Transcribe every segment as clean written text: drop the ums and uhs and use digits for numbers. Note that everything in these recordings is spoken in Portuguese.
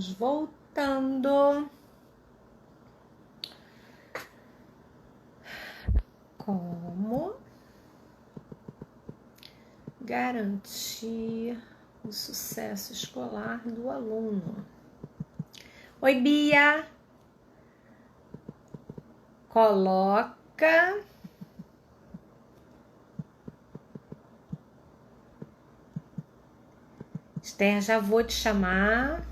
Estamos voltando. Como garantir o sucesso escolar do aluno? Oi, Bia. Coloca. Esther, já vou te chamar.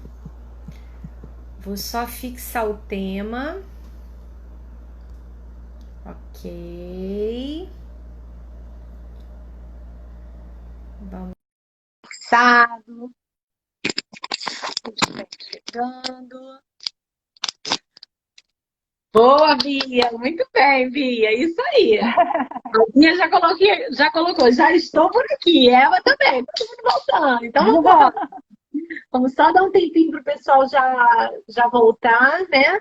Vou só fixar o tema. Ok. Vamos. Chegando. Boa, Bia. Muito bem, Bia. Isso aí. A Bia já colocou. Já estou por aqui. Ela também. Todo mundo voltando. Então vamos embora. Vamos só dar um tempinho para o pessoal já voltar, né?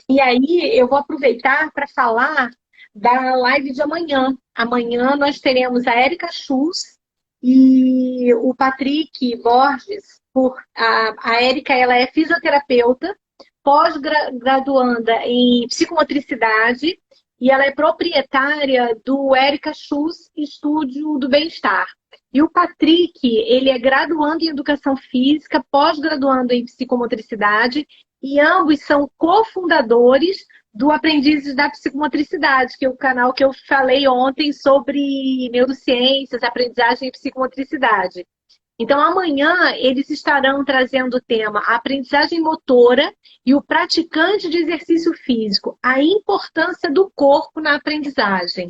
E aí eu vou aproveitar para falar da live de amanhã. Amanhã nós teremos a Érica Schultz e o Patrick Borges. A Érica, ela é fisioterapeuta, pós-graduanda em psicomotricidade e ela é proprietária do Érica Schultz Estúdio do Bem-Estar. E o Patrick, ele é graduando em Educação Física, pós-graduando em Psicomotricidade, e ambos são cofundadores do Aprendizes da Psicomotricidade, que é o canal que eu falei ontem sobre neurociências, aprendizagem e psicomotricidade. Então, amanhã eles estarão trazendo o tema aprendizagem motora e o praticante de exercício físico, a importância do corpo na aprendizagem.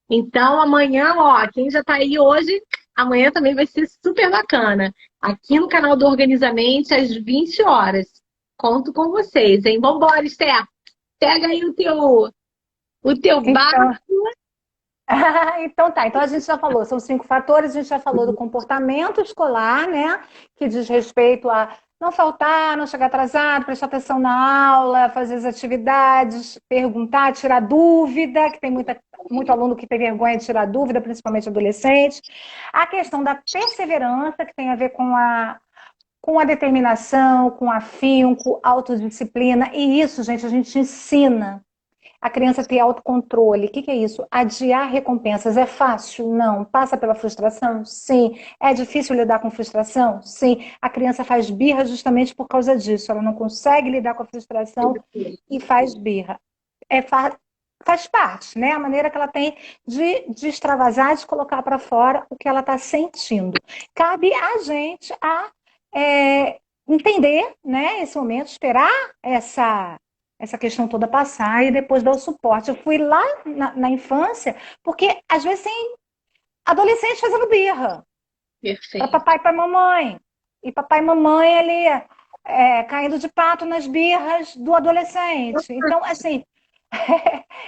Então, amanhã, ó, quem já está aí hoje, amanhã também vai ser super bacana. Aqui no canal do Organizamente, às 20 horas. Conto com vocês, hein? Vambora, Esther. Pega aí o teu barco. Então tá, então a gente já falou, são 5 fatores, a gente já falou do comportamento escolar, né? Que diz respeito a não faltar, não chegar atrasado, prestar atenção na aula, fazer as atividades, perguntar, tirar dúvida, que tem muito aluno que tem vergonha de tirar dúvida, principalmente adolescente. A questão da perseverança, que tem a ver com a determinação, com afinco, autodisciplina, e isso, gente, a gente ensina a criança ter autocontrole. O que é isso? Adiar recompensas. É fácil? Não. Passa pela frustração? Sim. É difícil lidar com frustração? Sim. A criança faz birra justamente por causa disso. Ela não consegue lidar com a frustração e faz birra. Faz parte, né? A maneira que ela tem de extravasar, de colocar para fora o que ela está sentindo. Cabe a gente entender, né, esse momento, esperar essa questão toda passar e depois dar o suporte. Eu fui lá na infância, porque às vezes tem adolescente fazendo birra para Perfeito. papai e para mamãe. E papai e mamãe ali caindo de pato nas birras do adolescente. Então, assim,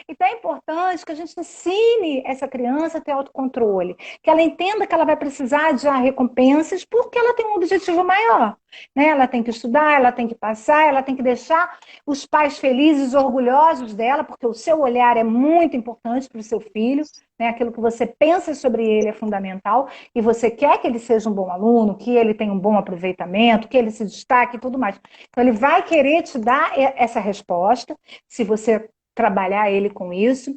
então é importante que a gente ensine essa criança a ter autocontrole, que ela entenda que ela vai precisar de recompensas porque ela tem um objetivo maior, né? Ela tem que estudar, ela tem que passar, ela tem que deixar os pais felizes, orgulhosos dela, porque o seu olhar é muito importante para o seu filho, né? Aquilo que você pensa sobre ele é fundamental e você quer que ele seja um bom aluno, que ele tenha um bom aproveitamento, que ele se destaque e tudo mais. Então ele vai querer te dar essa resposta, se você trabalhar ele com isso.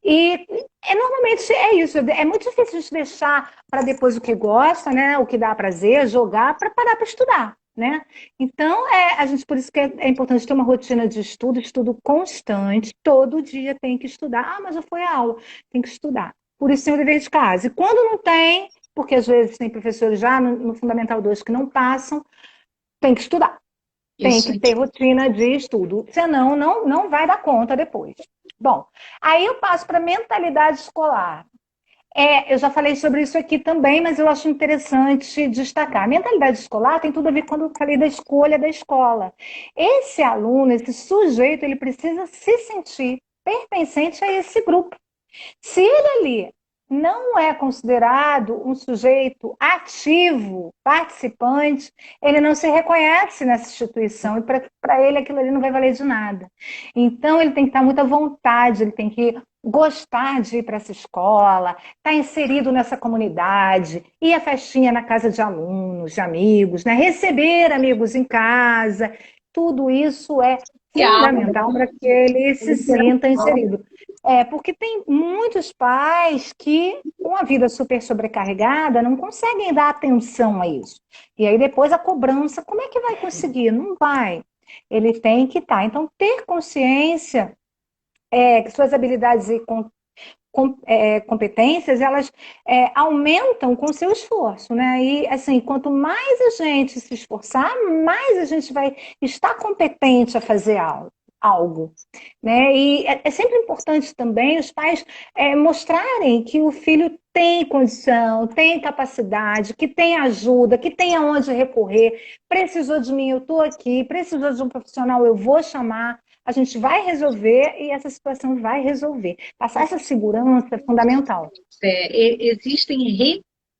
E normalmente é isso. É muito difícil a gente deixar para depois o que gosta, né? O que dá prazer, jogar, para parar para estudar. Né? Então, a gente, por isso que é importante ter uma rotina de estudo constante, todo dia tem que estudar. Ah, mas já foi a aula, tem que estudar. Por isso tem o dever de casa. E quando não tem, porque às vezes tem professores já no Fundamental 2 que não passam, tem que estudar. Tem Isso que aí. ter rotina de estudo, senão não vai dar conta depois. Bom, aí eu passo para mentalidade escolar. Eu já falei sobre isso aqui também, mas eu acho interessante destacar. A mentalidade escolar tem tudo a ver quando eu falei da escolha da escola. Esse aluno, esse sujeito, ele precisa se sentir pertencente a esse grupo. Se ele ali não é considerado um sujeito ativo, participante, ele não se reconhece nessa instituição e para ele aquilo ali não vai valer de nada. Então ele tem que estar muito à vontade, ele tem que gostar de ir para essa escola, estar inserido nessa comunidade, ir à festinha na casa de alunos, de amigos, né? Receber amigos em casa, tudo isso é fundamental para que ele se sinta inserido. Porque tem muitos pais que, com a vida super sobrecarregada, não conseguem dar atenção a isso. E aí depois a cobrança, como é que vai conseguir? Não vai. Ele tem que estar. Então, ter consciência que suas habilidades e competências, elas aumentam com o seu esforço, né? E, assim, quanto mais a gente se esforçar, mais a gente vai estar competente a fazer algo, né? E é sempre importante também os pais mostrarem que o filho tem condição, tem capacidade, que tem ajuda, que tem aonde recorrer. Precisou de mim, eu estou aqui. Precisou de um profissional, eu vou chamar. A gente vai resolver e essa situação vai resolver. Passar essa segurança é fundamental. Existem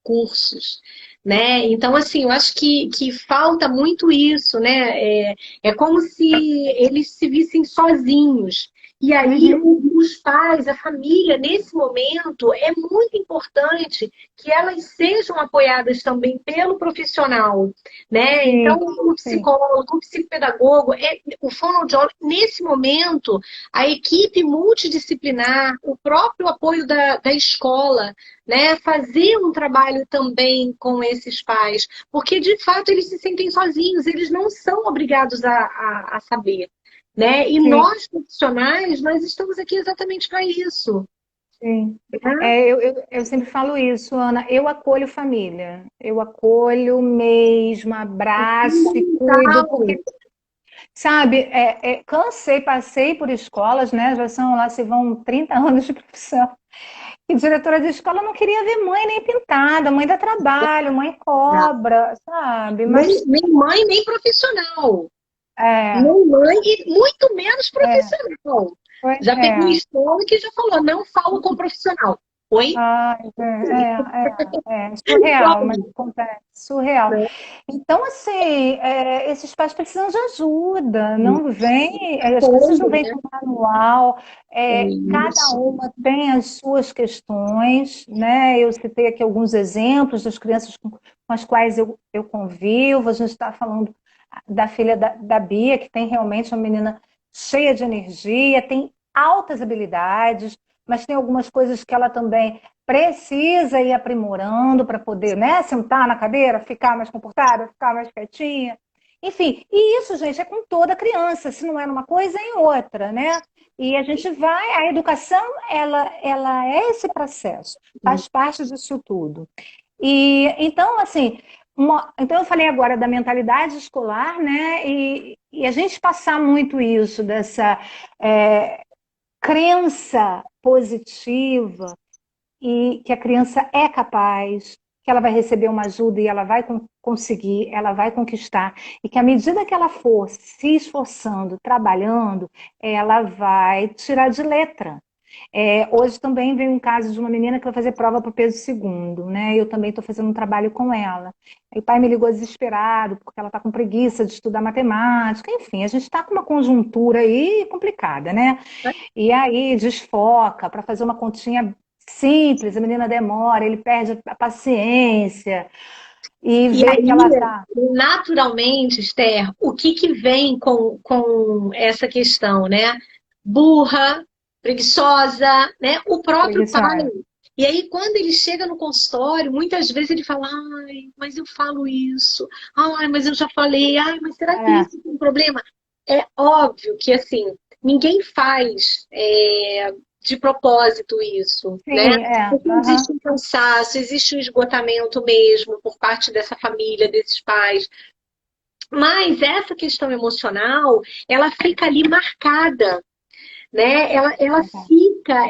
recursos, né? Então, assim, eu acho que falta muito isso, né? É como se eles se vissem sozinhos. E aí, os pais, a família, nesse momento, é muito importante que elas sejam apoiadas também pelo profissional, né? Sim, então, o psicólogo, o psicopedagogo, o fonoaudiólogo, nesse momento, a equipe multidisciplinar, o próprio apoio da escola, né? Fazer um trabalho também com esses pais, porque, de fato, eles se sentem sozinhos, eles não são obrigados a saber. Né? E nós, profissionais, nós estamos aqui exatamente para isso. Sim. Eu sempre falo isso, Ana. Eu acolho família. Eu acolho mesmo, abraço e cuido, porque, sabe, cansei, passei por escolas, né? Já são lá, se vão 30 anos de profissão. E diretora de escola não queria ver mãe nem pintada, mãe dá trabalho, mãe cobra, sabe? Mas nem mãe, nem profissional. É. Nem mãe e muito menos profissional. Já peguei escola que já falou, não falo com profissional. Oi? Surreal, mas acontece, surreal. Então, assim, esses pais precisam de ajuda, não vem, as crianças não vêm com manual, cada uma tem as suas questões, né? Eu citei aqui alguns exemplos das crianças com as quais eu convivo, a gente está falando da filha da Bia, que tem realmente uma menina cheia de energia, tem altas habilidades, mas tem algumas coisas que ela também precisa ir aprimorando para poder, né, sentar na cadeira, ficar mais comportada, ficar mais quietinha. Enfim, e isso, gente, é com toda criança, se não é numa coisa, é em outra, né? E a gente vai, a educação, ela é esse processo, faz parte disso tudo. E então, assim, então eu falei agora da mentalidade escolar, né? E a gente passar muito isso, dessa crença positiva e que a criança é capaz, que ela vai receber uma ajuda e ela vai conseguir, ela vai conquistar, e que à medida que ela for se esforçando, trabalhando, ela vai tirar de letra. Hoje também veio um caso de uma menina que vai fazer prova para o peso segundo, né? Eu também estou fazendo um trabalho com ela. Aí o pai me ligou desesperado, porque ela está com preguiça de estudar matemática. Enfim, a gente está com uma conjuntura aí complicada, né? E aí desfoca para fazer uma continha simples, a menina demora, ele perde a paciência e vê aí, que ela está... naturalmente, Esther, o que vem com essa questão, né? Burra, preguiçosa, né? O próprio pai. E aí, quando ele chega no consultório, muitas vezes ele fala, ai, mas eu falo isso, ai, mas eu já falei, ai, mas será que isso tem um problema? É óbvio que, assim, ninguém faz de propósito isso, Sim, né? Porque existe um cansaço, existe um esgotamento mesmo por parte dessa família, desses pais. Mas essa questão emocional, ela fica ali marcada, né? Ela fica,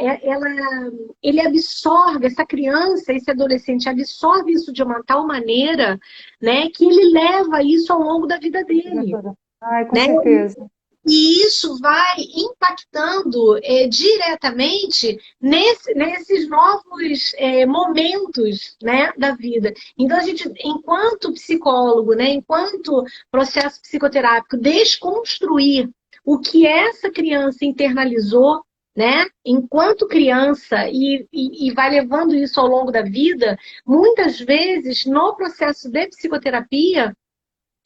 ele absorve, essa criança, esse adolescente absorve isso de uma tal maneira, né, que ele leva isso ao longo da vida dele. Ai, com certeza. E isso vai impactando diretamente nesses novos momentos, né, da vida. Então, a gente, enquanto psicólogo, né, enquanto processo psicoterápico, desconstruir o que essa criança internalizou, né? Enquanto criança e vai levando isso ao longo da vida, muitas vezes no processo de psicoterapia,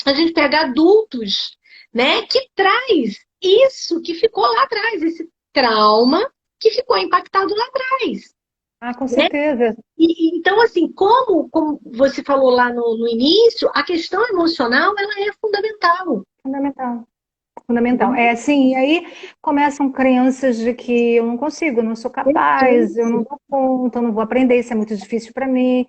a gente pega adultos, né, que traz isso que ficou lá atrás, esse trauma que ficou impactado lá atrás. Ah, com Né? certeza. Então, assim, como você falou lá no início, a questão emocional ela é fundamental. Fundamental. Fundamental. Né? É, sim, e aí começam crenças de que eu não consigo, eu não sou capaz, eu não dou conta, eu não vou aprender, isso é muito difícil para mim.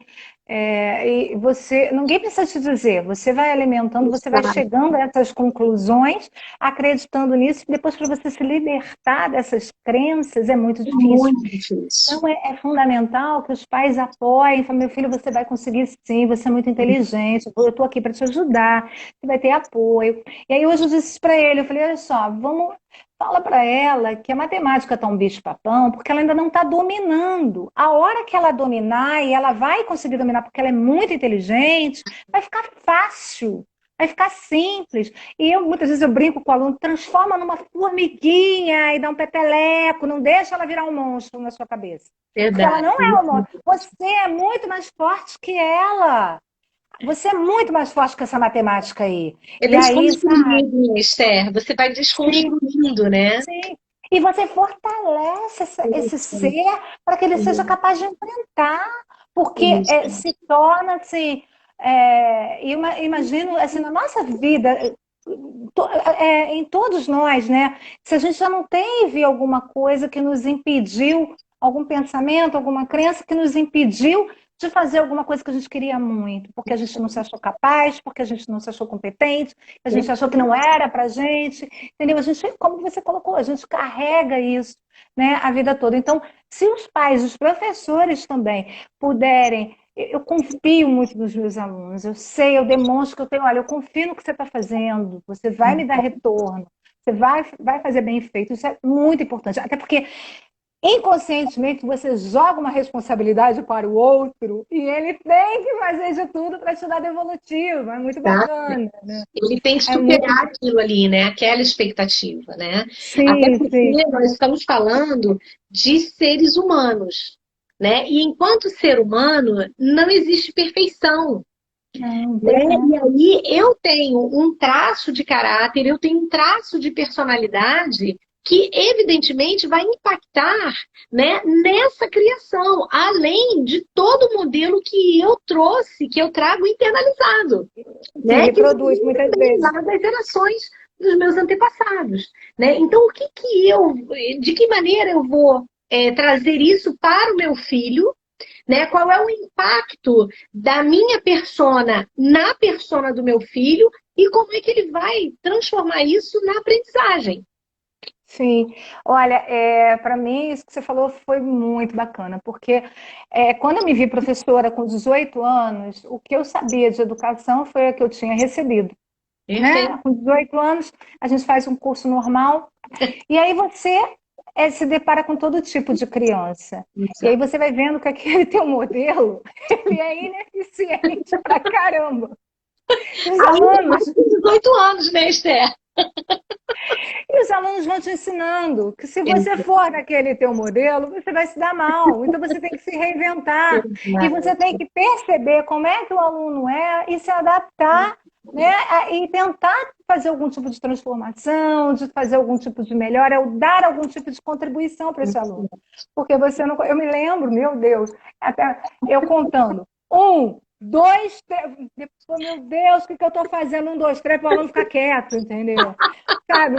E você, ninguém precisa te dizer, você vai alimentando, você vai chegando a essas conclusões, acreditando nisso, e depois para você se libertar dessas crenças é muito difícil. Muito difícil. Então é fundamental que os pais apoiem, falem, meu filho, você vai conseguir sim, você é muito inteligente, eu estou aqui para te ajudar, você vai ter apoio. E aí hoje eu disse para ele, eu falei, olha só, fala para ela que a matemática está um bicho-papão, porque ela ainda não está dominando. A hora que ela dominar, e ela vai conseguir dominar porque ela é muito inteligente, vai ficar fácil. Vai ficar simples. E muitas vezes eu brinco com o aluno, transforma numa formiguinha e dá um peteleco, não deixa ela virar um monstro na sua cabeça. Porque ela Verdade. não é um monstro. Você é muito mais forte que ela. Você é muito mais forte que essa matemática aí. É E aí, sabe? desconstruindo, Esther. Você vai desconstruindo, né? Sim. E você fortalece esse ser para que ele seja capaz de enfrentar, porque se torna assim. Imagino assim, na nossa vida, em todos nós, né? Se a gente já não teve alguma coisa que nos impediu, algum pensamento, alguma crença que nos impediu de fazer alguma coisa que a gente queria muito, porque a gente não se achou capaz, porque a gente não se achou competente, a gente achou que não era pra gente, entendeu? A gente, como você colocou, a gente carrega isso, né, a vida toda. Então, se os pais, os professores também puderem, eu confio muito nos meus alunos, eu sei, eu demonstro que eu tenho, olha, eu confio no que você está fazendo, você vai me dar retorno, você vai fazer bem feito, isso é muito importante, até porque inconscientemente você joga uma responsabilidade para o outro e ele tem que fazer de tudo para te dar devolutivo. É muito Tá? bacana, né? Ele tem que É muito. superar aquilo ali, né? Aquela expectativa, né? Até Sim, sim. porque nós estamos falando de seres humanos, né? E enquanto ser humano, não existe perfeição. Não, Né? pois é. E aí eu tenho um traço de caráter, eu tenho um traço de personalidade que evidentemente vai impactar, né, nessa criação, além de todo o modelo que eu trouxe, que eu trago internalizado, Se né, que reproduz vem muitas também lá vezes. das gerações dos meus antepassados, né? Então de que maneira eu vou trazer isso para o meu filho, né? Qual é o impacto da minha persona na persona do meu filho e como é que ele vai transformar isso na aprendizagem. Sim, olha, para mim isso que você falou foi muito bacana, porque quando eu me vi professora com 18 anos, o que eu sabia de educação foi a que eu tinha recebido, né? Perfeito. Com 18 anos, a gente faz um curso normal, e aí você se depara com todo tipo de criança. E aí você vai vendo que aquele teu modelo, ele é ineficiente pra caramba. E os Ainda mais alunos com 18 anos, né, Esther? E os alunos vão te ensinando que se você for naquele teu modelo, você vai se dar mal. Então você tem que se reinventar. E você tem que perceber como é que o aluno é e se adaptar, né? E tentar fazer algum tipo de transformação, de fazer algum tipo de melhora, ou dar algum tipo de contribuição para esse aluno. Porque você não. Eu me lembro, meu Deus, até eu contando. Um, dois, três. Depois, meu Deus, o que eu estou fazendo? Um, dois, três, para o aluno ficar quieto, entendeu? Sabe?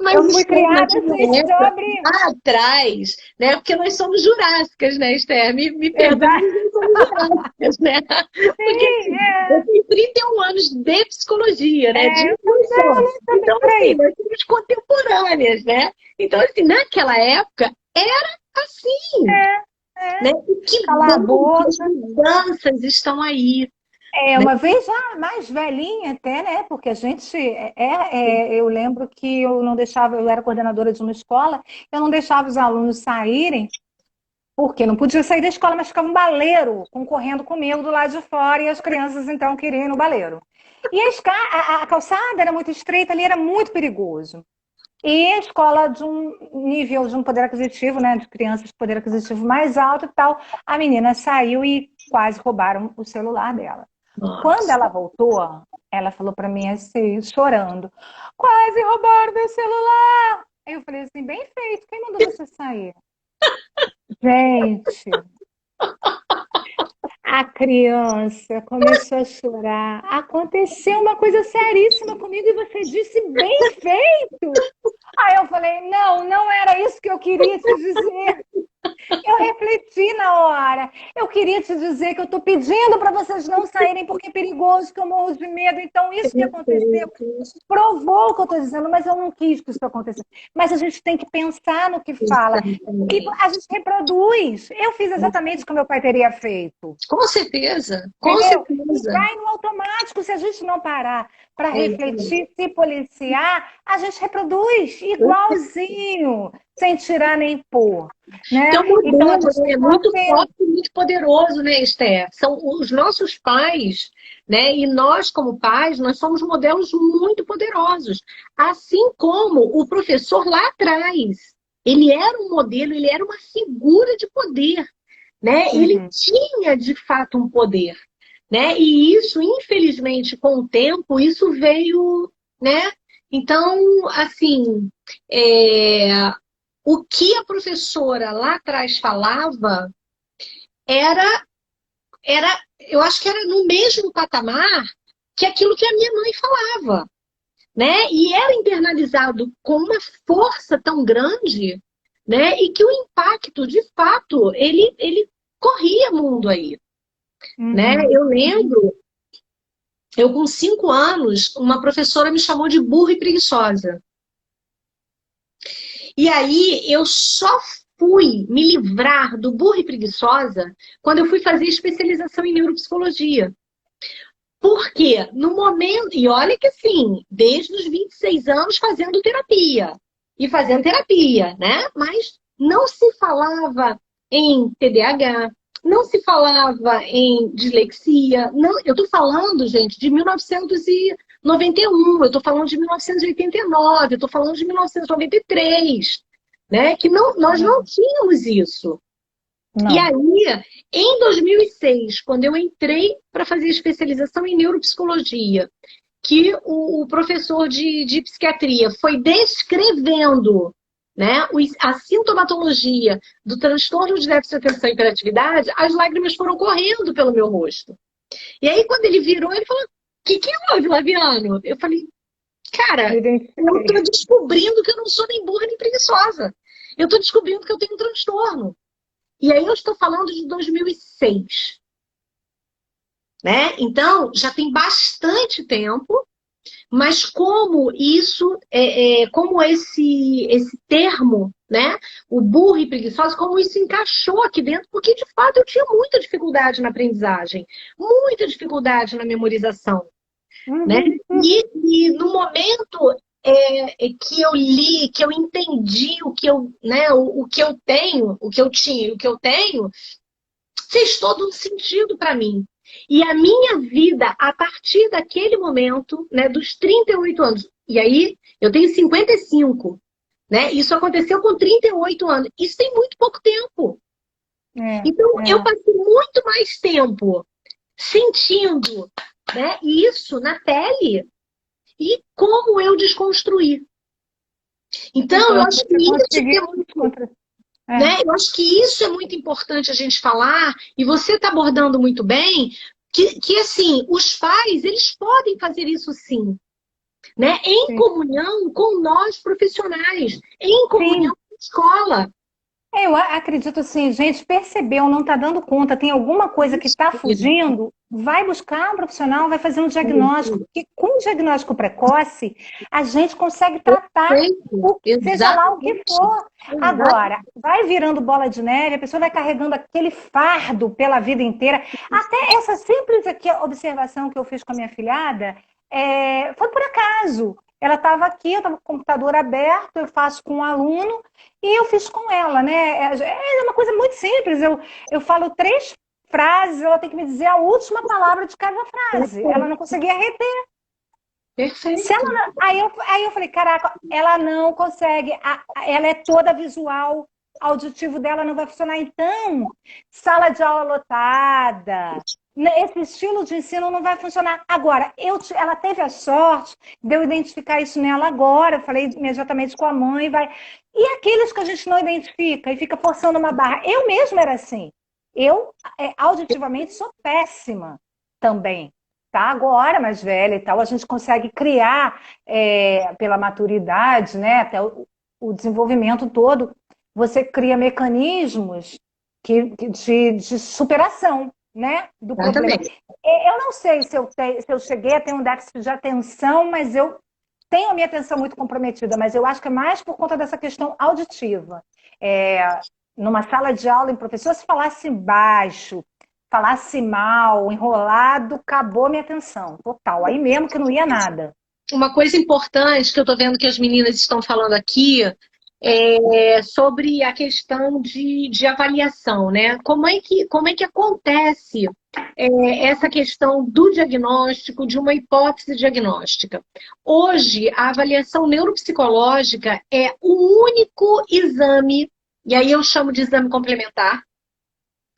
Mas Eu fui Esther, criada naquela assim, época, sobre. lá atrás, né? Porque nós somos jurássicas, né, Esther? Me perdoe, Exato. mas nós somos jurássicas, né? Porque Sim, assim, eu tenho 31 anos de psicologia, né? De intuição. também Então, por assim, aí. nós somos contemporâneas, né? Então, assim, naquela época era assim, né? E que Calar a bom que as boca. mudanças estão aí, né? Uma vez já mais velhinha até, né? Porque a gente eu lembro que eu não deixava, eu era coordenadora de uma escola, eu não deixava os alunos saírem, porque não podia sair da escola, mas ficava um baleiro concorrendo comigo do lado de fora, e as crianças então queriam ir no baleiro. E a calçada era muito estreita ali, era muito perigoso. E escola de um nível de um poder aquisitivo, né, de crianças de poder aquisitivo mais alto e tal. A menina saiu e quase roubaram o celular dela. Quando Nossa. ela voltou, ela falou para mim assim, chorando: quase roubaram meu celular. Aí eu falei assim: bem feito, quem mandou você sair? Gente, a criança começou a chorar. Aconteceu uma coisa seríssima comigo e você disse bem feito. Aí eu falei: não, não era isso que eu queria te dizer. Eu refleti na hora. Eu queria te dizer que eu estou pedindo para vocês não saírem porque é perigoso, que eu morro de medo. Então, isso que aconteceu provou o que eu estou dizendo, mas eu não quis que isso acontecesse. Mas a gente tem que pensar no que fala. E Exatamente. a gente reproduz. Eu fiz exatamente o que meu pai teria feito. Com certeza, com Entendeu? E certeza. vai no automático. Se a gente não parar para É isso aí. refletir, se policiar, a gente reproduz igualzinho, sem tirar nem pôr, Então, né? o Então, a modelo, gente né, tem é um muito papel. forte e muito poderoso, né, Esther? São os nossos pais, né? E nós, como pais, nós somos modelos muito poderosos. Assim como o professor lá atrás. Ele era um modelo, ele era uma figura de poder, né? Ele Uhum. tinha, de fato, um poder, né? E isso, infelizmente, com o tempo, isso veio, né? Então, assim, é, o que a professora lá atrás falava era, eu acho que era no mesmo patamar que aquilo que a minha mãe falava, né? E era internalizado com uma força tão grande, né? E que o impacto, de fato, ele corria mundo aí, né? Uhum. Eu lembro, eu com 5 anos, uma professora me chamou de burra e preguiçosa. E aí eu só fui me livrar do burra e preguiçosa quando eu fui fazer especialização em neuropsicologia. Porque no momento, e olha que assim, desde os 26 anos fazendo terapia, e fazendo terapia, né? Mas não se falava em TDAH, não se falava em dislexia. Não, eu estou falando, gente, de 1991, eu estou falando de 1989, eu estou falando de 1993, né? Que não, nós não tínhamos isso. E Não. aí, em 2006, quando eu entrei para fazer especialização em neuropsicologia, que o professor de psiquiatria foi descrevendo, né, a sintomatologia do transtorno de déficit de atenção e hiperatividade, as lágrimas foram correndo pelo meu rosto. E aí, quando ele virou, ele falou: que houve, Laviano? Eu falei: Me cara, eu identifiquei. estou descobrindo que eu não sou nem burra nem preguiçosa. Eu estou descobrindo que eu tenho um transtorno. E aí eu estou falando de 2006, né? Então, já tem bastante tempo, mas como isso, como esse termo, né? O burro e preguiçoso, como isso encaixou aqui dentro, porque de fato eu tinha muita dificuldade na aprendizagem, muita dificuldade na memorização, né? Uhum. E no momento que eu li, que eu entendi o que eu, né, o que eu tenho, o que eu tinha e o que eu tenho, fez todo um sentido para mim. E a minha vida, a partir daquele momento, né, dos 38 anos, e aí eu tenho 55, né? Isso aconteceu com 38 anos. Isso tem muito pouco tempo. É, Então, eu é. passei muito mais tempo sentindo, né, isso na pele e como eu desconstruir. Então, eu Então, acho que você isso que é conseguiu muito, contra... É. né? Eu acho que isso é muito importante a gente falar, e você está abordando muito bem, que assim, os pais, eles podem fazer isso sim, né? Em Sim. comunhão com nós profissionais, em comunhão Sim. com a escola. Eu acredito assim, gente, percebeu, não está dando conta, tem alguma coisa que está fugindo, vai buscar um profissional, vai fazer um diagnóstico, porque com o diagnóstico precoce, a gente consegue tratar Perfeito, seja lá o que exatamente. for. Exatamente. Agora, vai virando bola de neve, a pessoa vai carregando aquele fardo pela vida inteira. Até essa simples aqui observação que eu fiz com a minha filhada, foi por acaso. Ela estava aqui, eu estava com o computador aberto, eu faço com um aluno, e eu fiz com ela, né? É uma coisa muito simples. Eu falo três frases, ela tem que me dizer a última palavra de cada frase. Ela não conseguia reter. Perfeito. Se ela não- aí eu falei, caraca, ela não consegue, ela é toda visual, auditivo dela não vai funcionar. Então, sala de aula lotada, esse estilo de ensino não vai funcionar. Agora, ela teve a sorte de eu identificar isso nela agora, eu falei imediatamente com a mãe, vai. E aqueles que a gente não identifica e fica forçando uma barra. Eu mesma era assim. Eu, auditivamente, sou péssima também. Tá agora mais velha e tal, a gente consegue criar, pela maturidade, né, até o desenvolvimento todo, você cria mecanismos de superação, né, do problema. Exatamente. Eu não sei se eu cheguei a ter um déficit de atenção, mas eu tenho a minha atenção muito comprometida, mas eu acho que é mais por conta dessa questão auditiva. Numa sala de aula, em professor, se falasse baixo, falasse mal, enrolado, acabou minha atenção, total. Aí mesmo que não ia nada. Uma coisa importante que eu estou vendo que as meninas estão falando aqui é sobre a questão de avaliação, né? Como é que acontece essa questão do diagnóstico, de uma hipótese diagnóstica? Hoje, a avaliação neuropsicológica é o único exame, e aí eu chamo de exame complementar,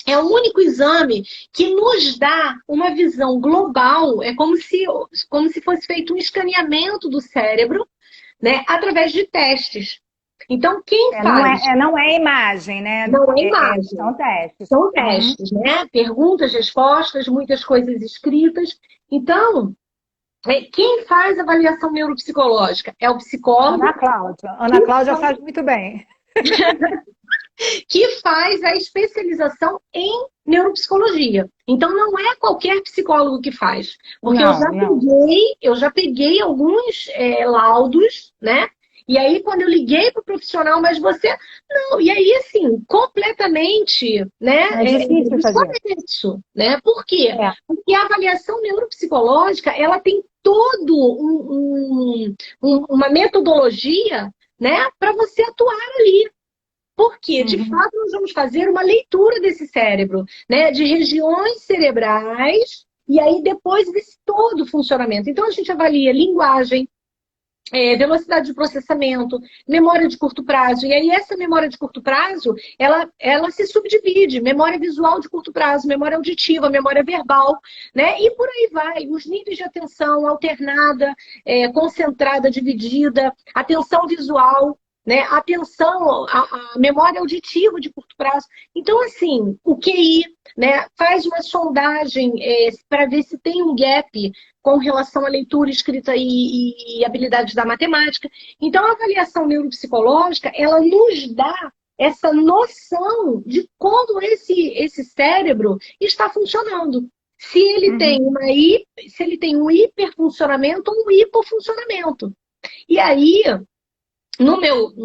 é o único exame que nos dá uma visão global, é como se fosse feito um escaneamento do cérebro, né, através de testes. Então, quem faz... Não é imagem, né? Não é imagem. São testes. São testes, né? Perguntas, respostas, muitas coisas escritas. Então, quem faz avaliação neuropsicológica? É o psicólogo. Ana Cláudia. Ana Cláudia faz muito bem. Que faz a especialização em neuropsicologia. Então, não é qualquer psicólogo que faz. Porque eu já peguei alguns laudos, né? E aí, quando eu liguei para o profissional, mas você... Não, e aí, assim, completamente, né? É difícil fazer isso, né? Por quê? Porque a avaliação neuropsicológica, ela tem todo uma metodologia, né? Para você atuar ali. Porque, de fato, nós vamos fazer uma leitura desse cérebro, né? De regiões cerebrais, e aí depois desse todo o funcionamento. Então, a gente avalia linguagem, velocidade de processamento, memória de curto prazo. E aí essa memória de curto prazo, ela se subdivide. Memória visual de curto prazo, memória auditiva, memória verbal, né? E por aí vai. Os níveis de atenção alternada, concentrada, dividida, atenção visual, né? Atenção, a memória auditiva de curto prazo. Então, assim, o QI, né, faz uma sondagem para ver se tem um gap com relação à leitura, escrita e habilidades da matemática. Então, a avaliação neuropsicológica, ela nos dá essa noção de como esse cérebro está funcionando. Se ele tem um hiperfuncionamento ou um hipofuncionamento. E aí... No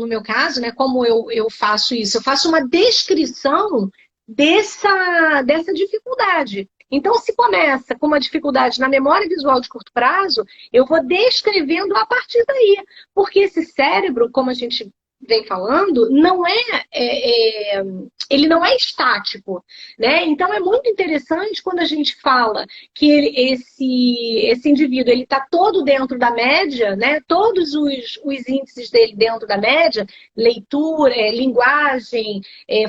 meu caso, né, como eu faço isso? Eu faço uma descrição dessa dificuldade. Então, se começa com uma dificuldade na memória visual de curto prazo, eu vou descrevendo a partir daí. Porque esse cérebro, como a gente vem falando, ele não é estático, né? Então é muito interessante quando a gente fala que esse indivíduo ele está todo dentro da média, né? Todos os índices dele dentro da média, leitura, linguagem,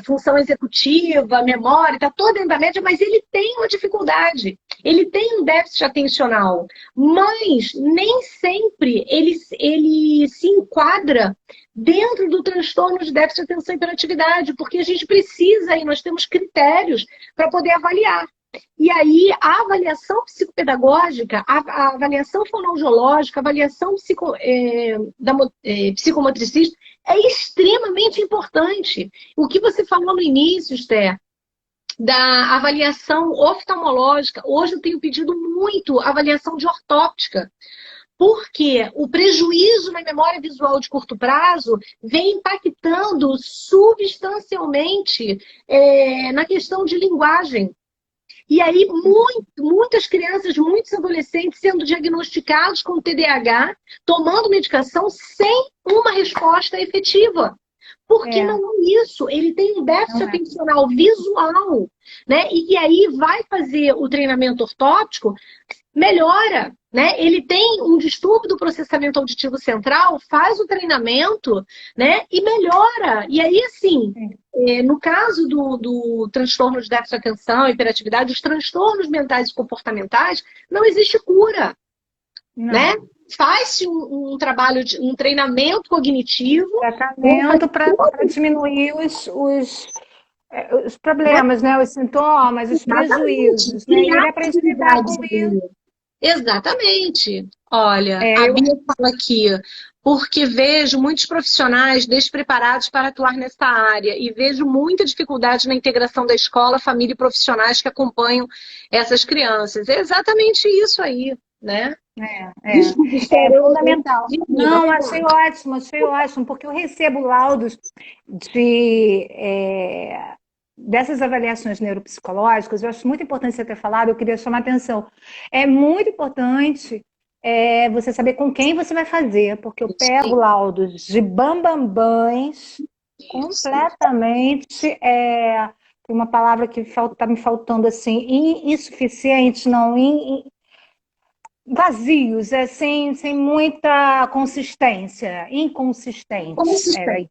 função executiva, memória, está todo dentro da média, mas ele tem uma dificuldade, ele tem um déficit atencional, mas nem sempre ele se enquadra dentro do transtorno de déficit de atenção e hiperatividade, porque a gente precisa, e nós temos critérios para poder avaliar. E aí, a avaliação psicopedagógica, a avaliação fonoaudiológica, a avaliação psicomotricista é extremamente importante. O que você falou no início, Esther, da avaliação oftalmológica, hoje eu tenho pedido muito avaliação de ortóptica, porque o prejuízo na memória visual de curto prazo vem impactando substancialmente na questão de linguagem. E aí, muitas crianças, muitos adolescentes sendo diagnosticados com TDAH, tomando medicação sem uma resposta efetiva. Porque não é isso, ele tem um déficit atencional visual, né? E aí vai fazer o treinamento ortóptico melhora, né? Ele tem um distúrbio do processamento auditivo central, faz o treinamento, né? E melhora. E aí, assim, no caso do transtorno de déficit de atenção, hiperatividade, os transtornos mentais e comportamentais, não existe cura, né? Faz-se um trabalho, um treinamento cognitivo. Tratamento para diminuir os problemas, né? Os sintomas, os prejuízos, né? E ele aprende a lidar com isso. Exatamente. Olha, a Bia fala aqui, porque vejo muitos profissionais despreparados para atuar nessa área e vejo muita dificuldade na integração da escola, família e profissionais que acompanham essas crianças. É exatamente isso aí, né? É fundamental. Não, achei ótimo, porque eu recebo laudos dessas avaliações neuropsicológicas. Eu acho muito importante você ter falado, eu queria chamar a atenção. É muito importante você saber com quem você vai fazer, porque eu pego laudos de bambambãs completamente, tem uma palavra que está me faltando assim, insuficientes, não, vazios, sem muita consistência, inconsistentes, era isso.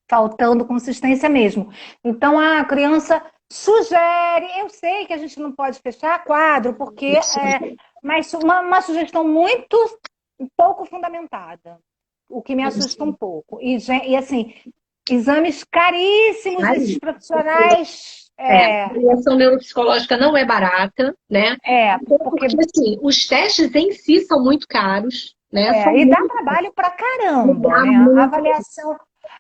Faltando consistência mesmo. Então, a criança sugere, eu sei que a gente não pode fechar quadro, porque mas uma sugestão muito pouco fundamentada, o que me assusta um pouco. E assim, exames caríssimos desses profissionais. A avaliação neuropsicológica não é barata, né? Porque assim, os testes em si são muito caros, né? E dá trabalho pra caramba, né?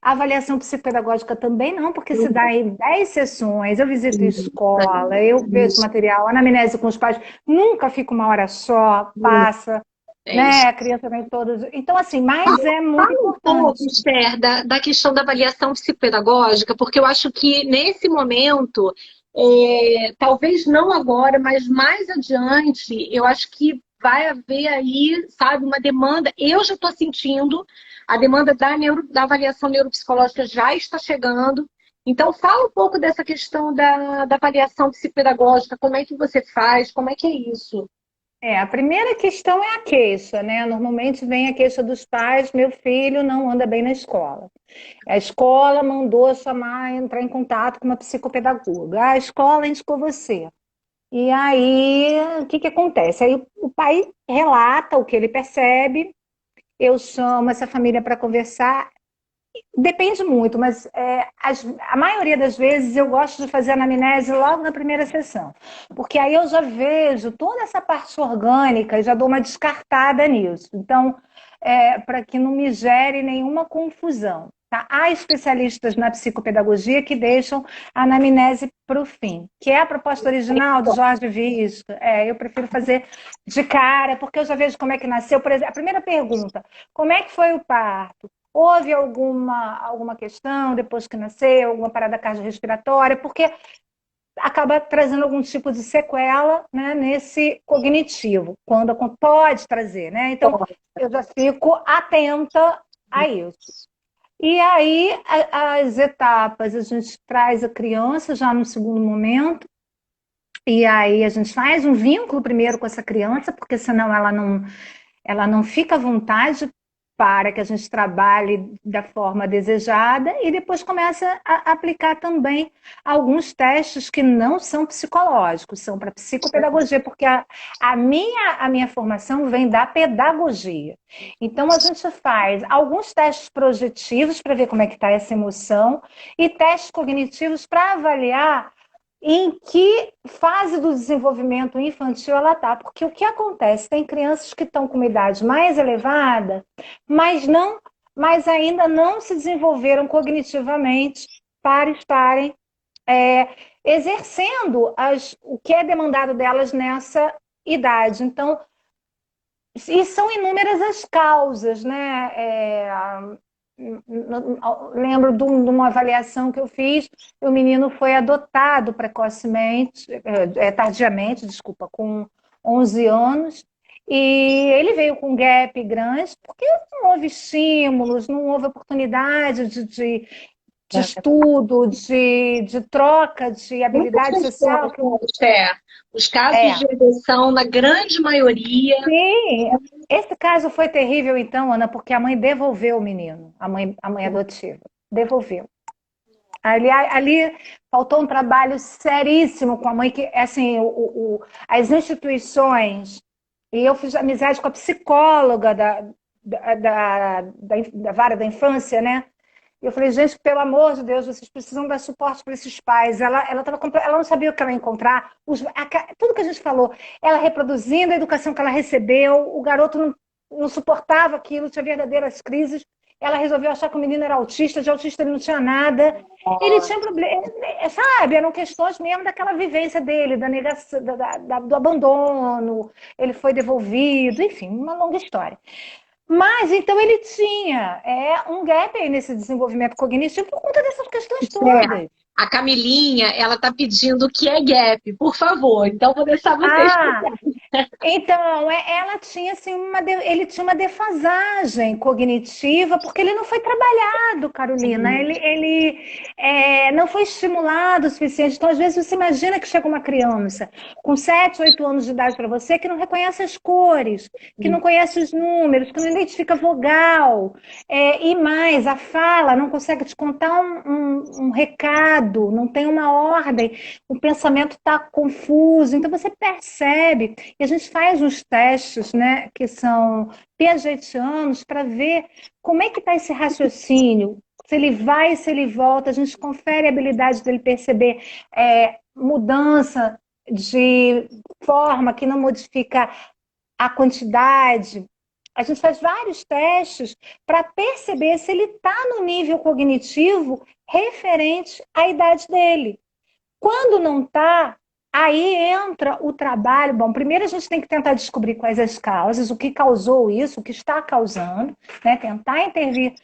A avaliação psicopedagógica também não, porque se dá em 10 sessões, eu visito escola, eu vejo material, anamnese com os pais, nunca fica uma hora só, passa, né? A criança vem todos. Então, assim, mas é muito importante. Esther, da questão da avaliação psicopedagógica, porque eu acho que nesse momento, talvez não agora, mas mais adiante, eu acho que vai haver aí, sabe, uma demanda. Eu já estou sentindo, a demanda da avaliação neuropsicológica já está chegando. Então, fala um pouco dessa questão da avaliação psicopedagógica, como é que você faz, como é que é isso? A primeira questão é a queixa, né? Normalmente vem a queixa dos pais, meu filho não anda bem na escola. A escola mandou chamar, entrar em contato com uma psicopedagoga. A escola indicou você. E aí, o que acontece? Aí o pai relata o que ele percebe, eu chamo essa família para conversar. Depende muito, mas a maioria das vezes eu gosto de fazer a anamnese logo na primeira sessão, porque aí eu já vejo toda essa parte orgânica e já dou uma descartada nisso. Então, para que não me gere nenhuma confusão. Tá? Há especialistas na psicopedagogia que deixam a anamnese para o fim, que é a proposta original do Jorge Visco. Eu prefiro fazer de cara, porque eu já vejo como é que nasceu. Por exemplo, a primeira pergunta, como é que foi o parto? Houve alguma questão depois que nasceu, alguma parada cardiorrespiratória, porque acaba trazendo algum tipo de sequela, né, nesse cognitivo, quando pode trazer, né? Então, eu já fico atenta a isso. E aí, as etapas, a gente traz a criança já no segundo momento, e aí a gente faz um vínculo primeiro com essa criança, porque senão ela não fica à vontade para que a gente trabalhe da forma desejada e depois começa a aplicar também alguns testes que não são psicológicos, são para psicopedagogia, porque a minha formação vem da pedagogia. Então, a gente faz alguns testes projetivos para ver como é que está essa emoção e testes cognitivos para avaliar em que fase do desenvolvimento infantil ela está. Porque o que acontece? Tem crianças que estão com uma idade mais elevada, mas ainda não se desenvolveram cognitivamente para estarem exercendo o que é demandado delas nessa idade. Então, e são inúmeras as causas, né? Lembro de uma avaliação que eu fiz, o menino foi adotado precocemente, tardiamente, desculpa, com 11 anos, e ele veio com um gap grande, porque não houve estímulos, não houve oportunidade de estudo, de troca de habilidade Muitas social. pessoas, os casos É, de regressão, na grande maioria, sim. Esse caso foi terrível, então, Ana, porque a mãe devolveu o menino, a mãe adotiva, devolveu. Ali faltou um trabalho seríssimo com a mãe, que, assim, as instituições, e eu fiz amizade com a psicóloga da vara da infância, né? E eu falei, gente, pelo amor de Deus, vocês precisam dar suporte para esses pais. Ela não sabia o que ela ia encontrar, tudo que a gente falou, ela reproduzindo a educação que ela recebeu, o garoto não suportava aquilo, tinha verdadeiras crises. Ela resolveu achar que o menino era autista, de autista ele não tinha nada. Ele tinha problema, sabe? Eram questões mesmo daquela vivência dele, da negação, do abandono, ele foi devolvido, enfim, uma longa história. Mas então ele tinha um gap aí nesse desenvolvimento cognitivo por conta dessas questões todas. a Camilinha, ela tá pedindo o que é gap, por favor. Então, vou deixar vocês. Ah, então, ela tinha assim ele tinha uma defasagem cognitiva porque ele não foi trabalhado, Carolina. Ele não foi estimulado o suficiente. Então, às vezes, você imagina que chega uma criança com 7, 8 anos de idade para você que não reconhece as cores, que não conhece os números, que não identifica vogal, e mais, a fala, não consegue te contar um recado, não tem uma ordem, o pensamento está confuso. Então, você percebe, e a gente faz uns testes, né, que são piagetianos, para ver como é que está esse raciocínio, se ele vai e se ele volta, a gente confere a habilidade dele perceber mudança de forma que não modifica a quantidade. A gente faz vários testes para perceber se ele está no nível cognitivo referente à idade dele. Quando não está, aí entra o trabalho. Bom, primeiro a gente tem que tentar descobrir quais as causas, o que causou isso, o que está causando, né? Tentar intervir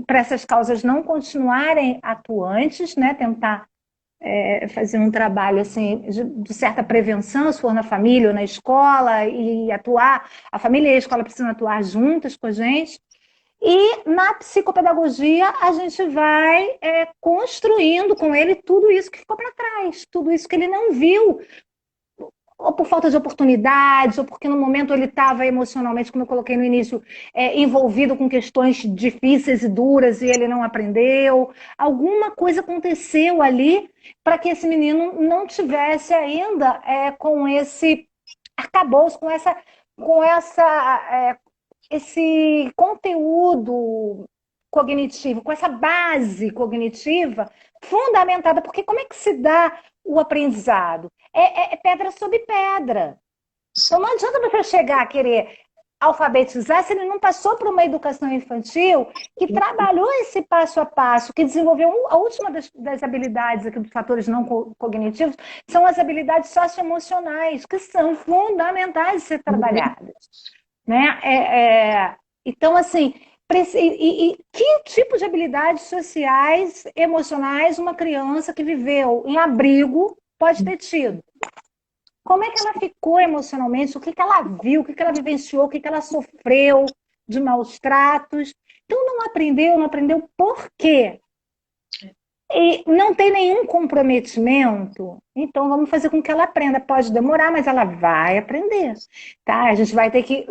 para essas causas não continuarem atuantes, né? Tentar fazer um trabalho assim de certa prevenção, se for na família ou na escola, e atuar. A família e a escola precisam atuar juntas com a gente. E na psicopedagogia a gente vai construindo com ele tudo isso que ficou para trás, tudo isso que ele não viu, ou por falta de oportunidades, ou porque no momento ele estava emocionalmente, como eu coloquei no início, envolvido com questões difíceis e duras e ele não aprendeu. Alguma coisa aconteceu ali para que esse menino não tivesse ainda com esse arcabouço, esse conteúdo cognitivo, com essa base cognitiva fundamentada, porque como é que se dá o aprendizado? É pedra sobre pedra. Então não adianta você chegar a querer alfabetizar se ele não passou por uma educação infantil que trabalhou esse passo a passo, que desenvolveu a última das habilidades aqui dos fatores não cognitivos, são as habilidades socioemocionais, que são fundamentais de ser trabalhadas. Né? Então, assim, que tipo de habilidades sociais, emocionais, uma criança que viveu em abrigo pode ter tido? Como é que ela ficou emocionalmente? O que ela viu? O que ela vivenciou? O que ela sofreu de maus tratos? Então, não aprendeu por quê? E não tem nenhum comprometimento, então vamos fazer com que ela aprenda. Pode demorar, mas ela vai aprender. Tá? A gente vai ter que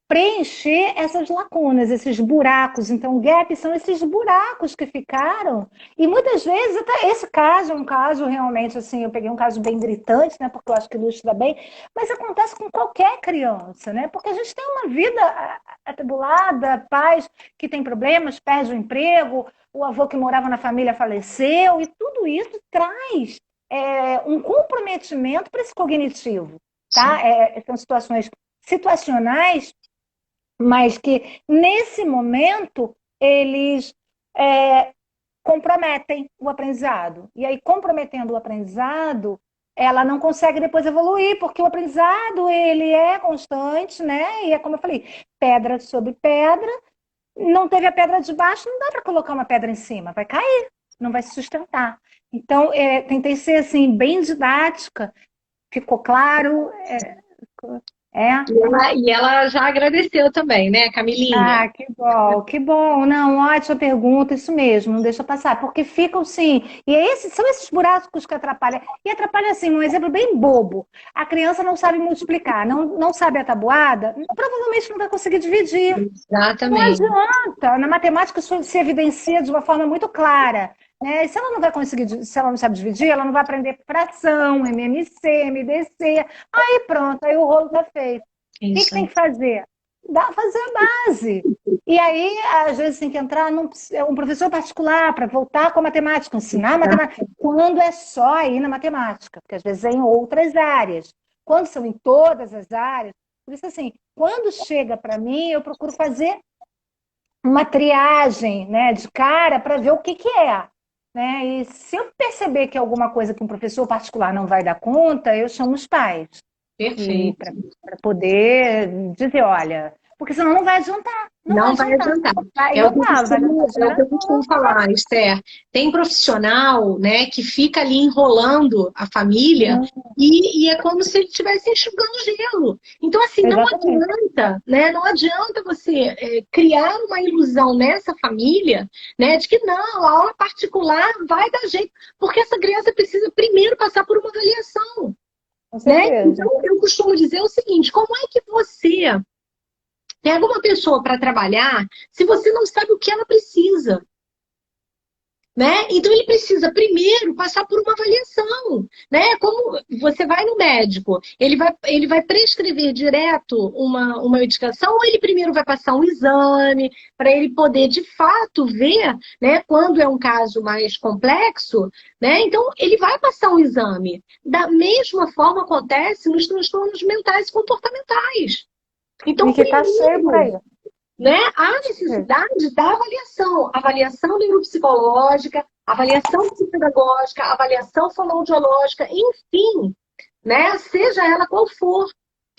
preencher essas lacunas, esses buracos. Então, gap são esses buracos que ficaram. E muitas vezes, até esse caso é um caso realmente, assim, eu peguei um caso bem gritante, né, porque eu acho que ilustra bem, mas acontece com qualquer criança, né? Porque a gente tem uma vida atribulada, pais que têm problemas, perdem o emprego, o avô que morava na família faleceu, e tudo isso traz um comprometimento para esse cognitivo. Tá? São situações situacionais, mas que nesse momento eles comprometem o aprendizado. E aí, comprometendo o aprendizado, ela não consegue depois evoluir, porque o aprendizado ele é constante, né? E é como eu falei, pedra sobre pedra. Não teve a pedra de baixo, não dá para colocar uma pedra em cima, vai cair, não vai se sustentar. Então, tentei ser assim, bem didática, ficou claro? É? E ela já agradeceu também, né, Camilinha? Ah, que bom, que bom. Não, ótima pergunta, isso mesmo, não deixa passar, porque ficam sim. E são esses buracos que atrapalham. E atrapalha assim, um exemplo bem bobo. A criança não sabe multiplicar, não sabe a tabuada, provavelmente não vai conseguir dividir. Não Exatamente. adianta. Na matemática isso se evidencia de uma forma muito clara. Né? E se ela não vai conseguir, se ela não sabe dividir, ela não vai aprender fração, MMC, MDC. Aí pronto, aí o rolo está feito. O que Isso tem aí. que fazer? Fazer a base. E aí, às vezes, tem que entrar um professor particular para voltar com a matemática, ensinar a matemática. Quando é só aí na matemática, porque às vezes é em outras áreas. Quando são em todas as áreas. Por isso, assim, quando chega para mim, eu procuro fazer uma triagem, né, de cara para ver o que é. Né? E se eu perceber que é alguma coisa que um professor particular não vai dar conta, eu chamo os pais e Perfeito. para poder dizer, olha, porque senão não vai adiantar, não vai Não vai adiantar. adiantar. Aí eu falo, vai gastar É o dinheiro que à eu costumo toa. falar, Esther. Tem profissional, né, que fica ali enrolando a família e é como se ele estivesse enxugando gelo. Então, assim, não Exatamente. adianta, né? Não adianta você criar uma ilusão nessa família, né, de que não, a aula particular vai dar jeito, porque essa criança precisa primeiro passar por uma avaliação, Com né? certeza. Então, eu costumo dizer o seguinte: como é que você pega uma pessoa para trabalhar se você não sabe o que ela precisa, né? Então ele precisa primeiro passar por uma avaliação, né? Como você vai no médico, ele vai prescrever direto uma medicação ou ele primeiro vai passar um exame para ele poder de fato ver, né? Quando é um caso mais complexo, né? Então ele vai passar um exame. Da mesma forma acontece nos transtornos mentais e comportamentais. E Então, que tá cheio por primeiro, aí. né, há necessidade da avaliação, avaliação neuropsicológica, avaliação psicopedagógica, avaliação fonoaudiológica, enfim, né, seja ela qual for.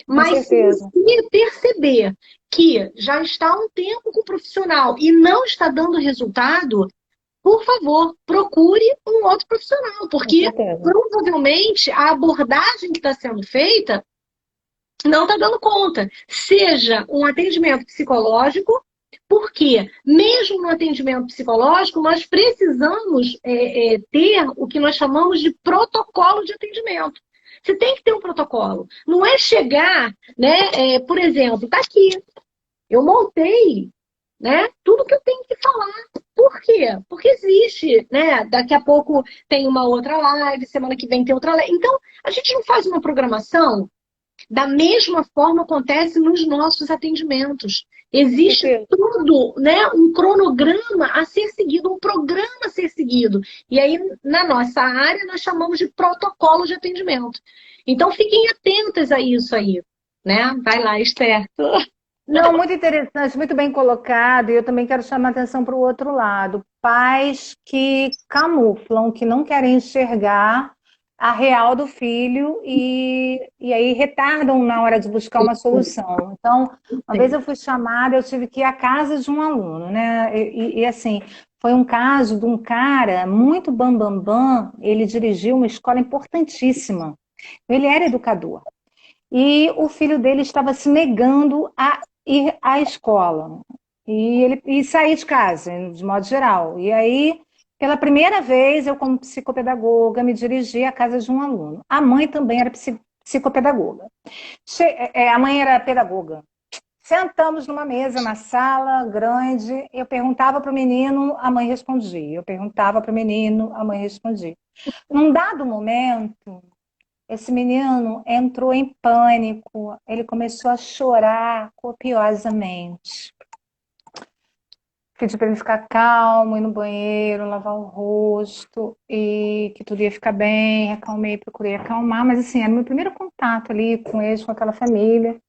Com Mas se certeza. você perceber que já está há um tempo com o profissional e não está dando resultado, por favor, procure um outro profissional, Com porque certeza. provavelmente a abordagem que está sendo feita não está dando conta. Seja um atendimento psicológico, porque mesmo no atendimento psicológico, nós precisamos ter o que nós chamamos de protocolo de atendimento. Você tem que ter um protocolo. Não é chegar, né? Por exemplo, tá aqui. Eu montei, né? Tudo que eu tenho que falar. Por quê? Porque existe, né? Daqui a pouco tem uma outra live, semana que vem tem outra live. Então, a gente não faz uma programação da mesma forma acontece nos nossos atendimentos. Com Existe certeza. tudo, né? Um cronograma a ser seguido, um programa a ser seguido. E aí, na nossa área, nós chamamos de protocolo de atendimento. Então, fiquem atentas a isso aí, né? Vai lá, Esther. Não, muito interessante, muito bem colocado. E eu também quero chamar a atenção para o outro lado. Pais que camuflam, que não querem enxergar a real do filho e aí retardam na hora de buscar uma solução. Então, uma vez eu fui chamada, eu tive que ir à casa de um aluno, né? Assim, foi um caso de um cara muito bam, ele dirigiu uma escola importantíssima. Ele era educador. E o filho dele estava se negando a ir à escola e sair de casa, de modo geral. E aí, pela primeira vez, eu, como psicopedagoga, me dirigi à casa de um aluno. A mãe também era psicopedagoga. A mãe era pedagoga. Sentamos numa mesa na sala grande. Eu perguntava para o menino, a mãe respondia. Eu perguntava para o menino, a mãe respondia. Num dado momento, esse menino entrou em pânico, ele começou a chorar copiosamente. Pedi para ele ficar calmo, ir no banheiro, lavar o rosto e que tudo ia ficar bem. Acalmei, procurei acalmar, mas assim, era meu primeiro contato ali com eles, com aquela família.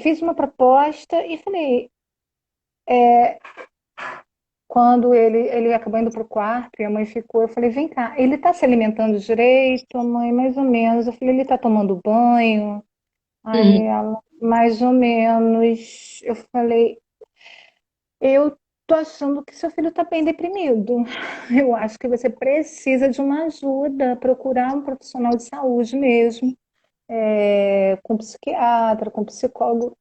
Fiz uma proposta e falei, quando ele acabou indo para o quarto e a mãe ficou, eu falei, vem cá, ele está se alimentando direito, mãe, mais ou menos. Eu falei, ele está tomando banho? Aí Uhum. ela, mais ou menos, eu falei, eu tô achando que seu filho está bem deprimido. Eu acho que você precisa de uma ajuda, procurar um profissional de saúde mesmo. com psiquiatra, com psicólogo.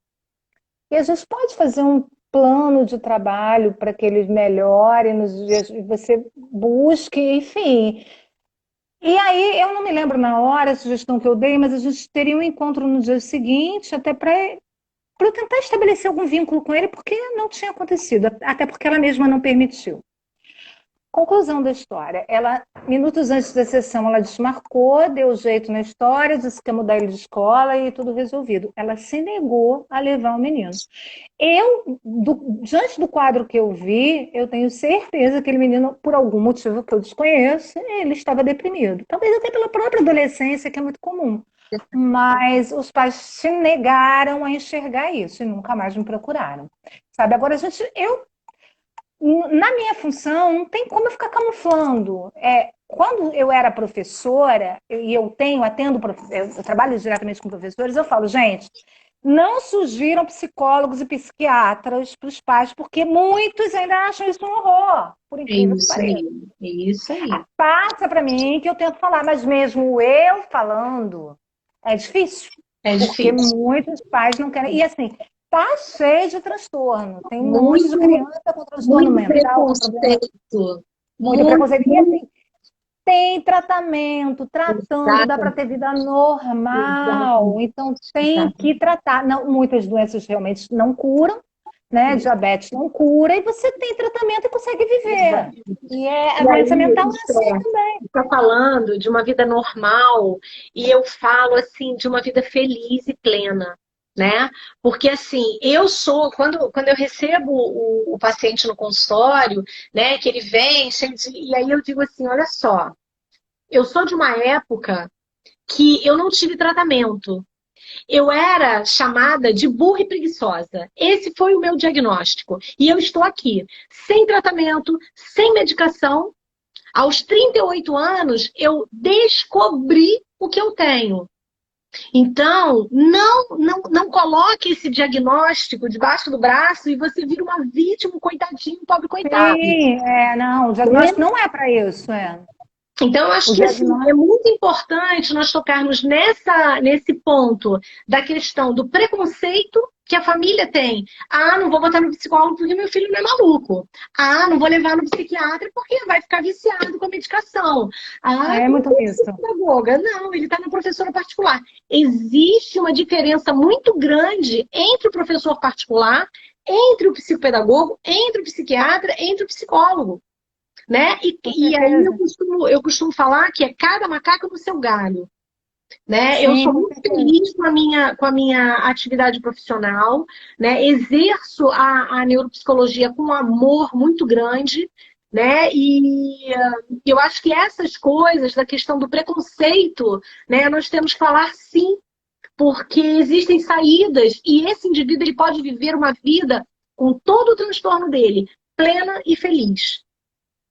E a gente pode fazer um plano de trabalho para que eles melhorem nos dias, e você busque, enfim. E aí, eu não me lembro na hora a sugestão que eu dei, mas a gente teria um encontro no dia seguinte, até para eu tentar estabelecer algum vínculo com ele, porque não tinha acontecido, até porque ela mesma não permitiu. Conclusão da história. Ela, minutos antes da sessão, ela desmarcou, deu jeito na história, disse que ia mudar ele de escola e tudo resolvido. Ela se negou a levar o menino. Diante do quadro que eu vi, eu tenho certeza que aquele menino, por algum motivo que eu desconheço, ele estava deprimido. Talvez até pela própria adolescência, que é muito comum. Mas os pais se negaram a enxergar isso e nunca mais me procuraram. Sabe, agora na minha função, não tem como eu ficar camuflando. Quando eu era professora, e eu trabalho diretamente com professores, eu falo, gente, não surgiram psicólogos e psiquiatras para os pais, porque muitos ainda acham isso um horror, por É incrível que isso pareça. aí, é isso aí. Passa para mim que eu tento falar, mas mesmo eu falando, é difícil. É Porque difícil. muitos pais não querem. E assim, tá cheio de transtorno. Tem um monte de Muito, criança com transtorno muito mental, com problema, preconceito. muito Muito, preconceito. E assim, tem tratamento, tratando, dá para exatamente, ter vida normal. exatamente, Então tem que exatamente. tratar. Não, muitas doenças realmente não curam, né? Diabetes não cura, e você tem tratamento e consegue viver. E a E doença aí, mental é assim Esther, também. está falando de uma vida normal e eu falo assim de uma vida feliz e plena, né? Porque assim, eu sou quando eu recebo o paciente no consultório, né, que ele vem, e aí eu digo assim, olha só, eu sou de uma época que eu não tive tratamento. Eu era chamada de burra e preguiçosa. Esse foi o meu diagnóstico. E eu estou aqui, sem tratamento, sem medicação. Aos 38 anos, eu descobri o que eu tenho. Então, não coloque esse diagnóstico debaixo do braço e você vira uma vítima, um coitadinho, um pobre coitado. Sim, não, o diagnóstico não é para isso, Então, eu acho O que assim, é diagnóstico. muito importante nós tocarmos nesse ponto da questão do preconceito que a família tem. Ah, não vou botar no psicólogo porque meu filho não é maluco. Ah, não vou levar no psiquiatra porque vai ficar viciado com a medicação. Ah, É não muito tem isso. pedagoga. Não, ele está na professora particular. Existe uma diferença muito grande entre o professor particular, entre o psicopedagogo, entre o psiquiatra, entre o psicólogo. Né? Com E aí certeza. eu costumo falar que é cada macaco no seu galho. Né? Eu Sim, sou com muito certeza. feliz com a minha atividade profissional, né? Exerço a neuropsicologia com um amor muito grande, né? E eu acho que essas coisas, da questão do preconceito, né? Nós temos que falar sim, porque existem saídas e esse indivíduo ele pode viver uma vida com todo o transtorno dele, plena e feliz.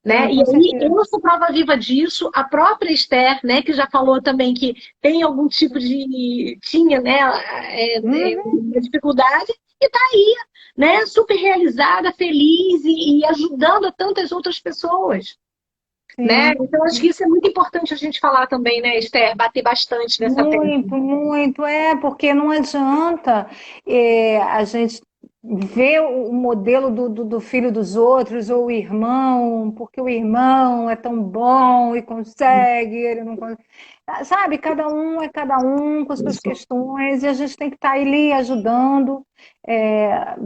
Sim, Né? E com aí certeza. eu sou prova viva disso, a própria Esther, né, que já falou também que tem algum tipo tinha, né, Uhum. uma dificuldade, e está aí, né, super realizada, feliz e ajudando a tantas outras pessoas, né? Sim. Então acho que isso é muito importante a gente falar também, né, Esther, bater bastante nessa tecla. Muito, muito. Porque não adianta a gente ver o modelo do filho dos outros ou o irmão, porque o irmão é tão bom e consegue, ele não consegue. Sabe, cada um é cada um com as suas questões e a gente tem que estar ali ajudando, é,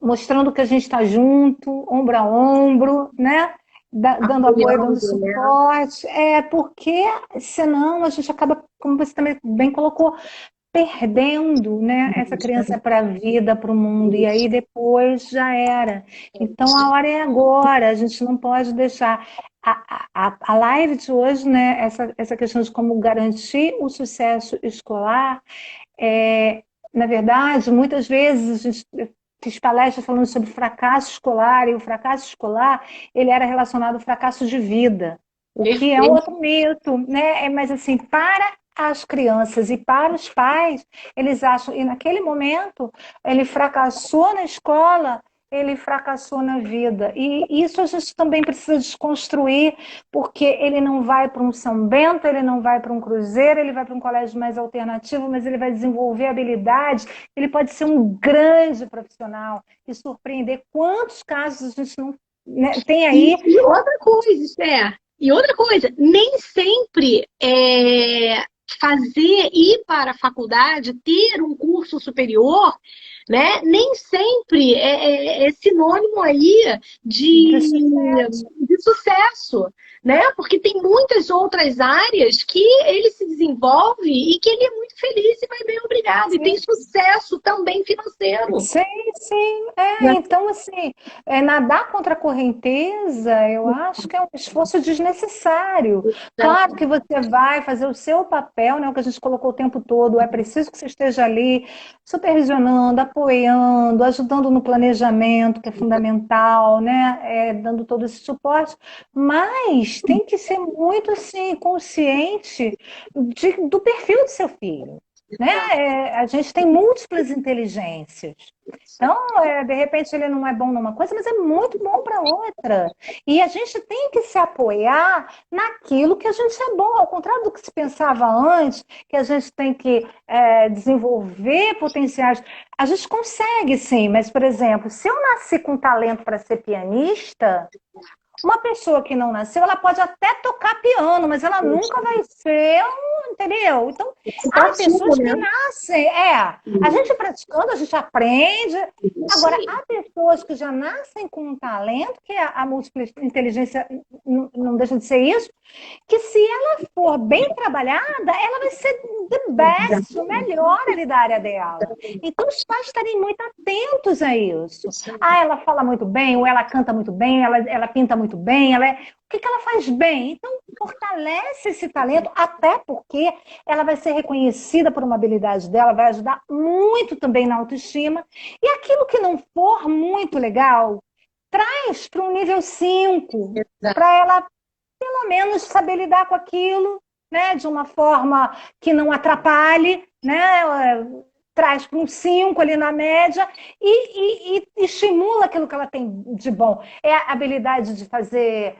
mostrando que a gente está junto, ombro a ombro, né? Dando apoio, dando Apoiando, né? suporte, porque senão a gente acaba, como você também bem colocou, perdendo, né, essa criança para a vida, para o mundo, e aí depois já era. Então a hora é agora, a gente não pode deixar. A live de hoje, né, essa questão de como garantir o sucesso escolar, na verdade, muitas vezes a gente fiz palestras falando sobre fracasso escolar, e o fracasso escolar ele era relacionado ao fracasso de vida, o que é um Perfeito. outro mito, né? Mas assim, para as crianças e para os pais, eles acham, e naquele momento ele fracassou na escola, ele fracassou na vida. E isso a gente também precisa desconstruir, porque ele não vai para um São Bento, ele não vai para um cruzeiro, ele vai para um colégio mais alternativo, mas ele vai desenvolver habilidades, ele pode ser um grande profissional e surpreender. Quantos casos a gente não, né, tem aí? E outra coisa, Esther, e outra coisa, nem sempre fazer, ir para a faculdade, ter um curso superior, né? Nem sempre é sinônimo aí de sucesso, né? Porque tem muitas outras áreas que ele se desenvolve e que ele é muito feliz e vai bem obrigado. Sim. E tem sucesso também financeiro. Sim, sim. Então, assim, nadar contra a correnteza, eu acho que é um esforço desnecessário. Claro que você vai fazer o seu papel, né, o que a gente colocou o tempo todo, é preciso que você esteja ali supervisionando, apoiando, ajudando no planejamento, que é fundamental, né, dando todo esse suporte, mas tem que ser muito, assim, consciente do perfil do seu filho. Né? A gente tem múltiplas inteligências. Então, de repente, ele não é bom numa coisa, mas é muito bom para outra. E a gente tem que se apoiar naquilo que a gente é bom, ao contrário do que se pensava antes, que a gente tem que desenvolver potenciais. A gente consegue, sim, mas, por exemplo, se eu nasci com talento para ser pianista, uma pessoa que não nasceu, ela pode até tocar piano, mas ela nunca vai ser entendeu? Então, há pessoas que nascem, a gente praticando, a gente aprende. Agora, há pessoas que já nascem com um talento, que a múltipla inteligência não deixa de ser isso, que se ela for bem trabalhada, ela vai ser the best, o melhor ali da área dela. Então, os pais estarem muito atentos a isso. Ela fala muito bem, ou ela canta muito bem, ela pinta muito bem, o que ela faz bem? Então, fortalece esse talento, até porque ela vai ser reconhecida por uma habilidade dela, vai ajudar muito também na autoestima. E aquilo que não for muito legal, traz para um nível 5, para ela, pelo menos, saber lidar com aquilo, né, de uma forma que não atrapalhe, né? Traz para um 5 ali na média e estimula aquilo que ela tem de bom. É a habilidade de fazer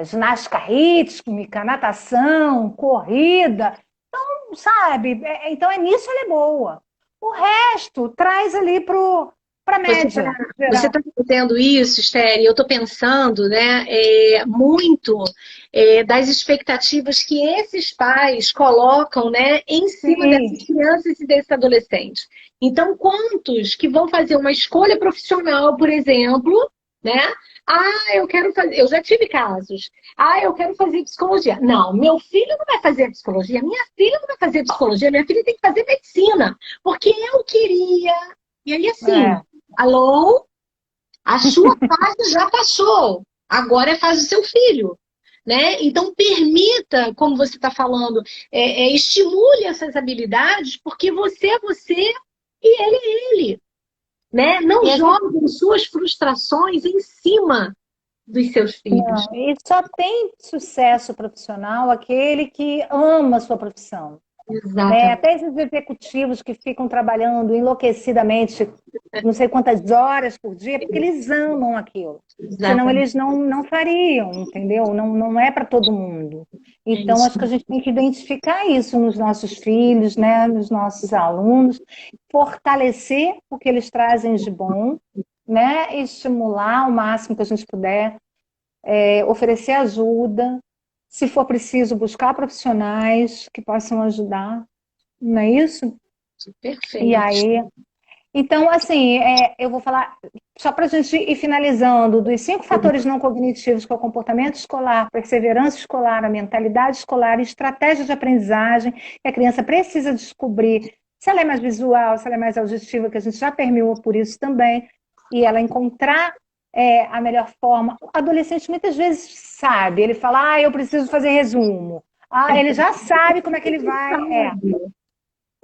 ginástica rítmica, natação, corrida. Então, sabe? Então, nisso ela é boa. O resto traz ali para a média. Você está fazendo isso, Esther, e eu estou pensando, né, muito das expectativas que esses pais colocam, né, em cima dessas crianças e desses adolescentes. Então, quantos que vão fazer uma escolha profissional, por exemplo, né? Eu quero fazer. Eu já tive casos. Eu quero fazer psicologia. Não, meu filho não vai fazer psicologia, minha filha não vai fazer psicologia, minha filha tem que fazer medicina, porque eu queria. E aí, assim, alô? A sua fase já passou. Agora é a fase do seu filho. Né? Então, permita, como você está falando, estimule essas habilidades, porque você é você e ele é ele. Né? Não jogue suas frustrações em cima dos seus filhos. Não, e só tem sucesso profissional aquele que ama a sua profissão. Até esses executivos que ficam trabalhando enlouquecidamente, não sei quantas horas por dia, porque eles amam aquilo. Senão eles não fariam, entendeu? Não é para todo mundo. Então, acho que a gente tem que identificar isso nos nossos filhos, né? Nos nossos alunos, fortalecer o que eles trazem de bom, né? Estimular o máximo que a gente puder, oferecer ajuda. Se for preciso, buscar profissionais que possam ajudar, não é isso? Perfeito. E aí, então, assim, eu vou falar, só para a gente ir finalizando, dos 5 fatores não cognitivos, que é o comportamento escolar, perseverança escolar, a mentalidade escolar, estratégia de aprendizagem, que a criança precisa descobrir se ela é mais visual, se ela é mais auditiva, que a gente já permeou por isso também, e ela encontrar a melhor forma. O adolescente muitas vezes sabe, ele fala, eu preciso fazer resumo. Ele já sabe como é que ele vai.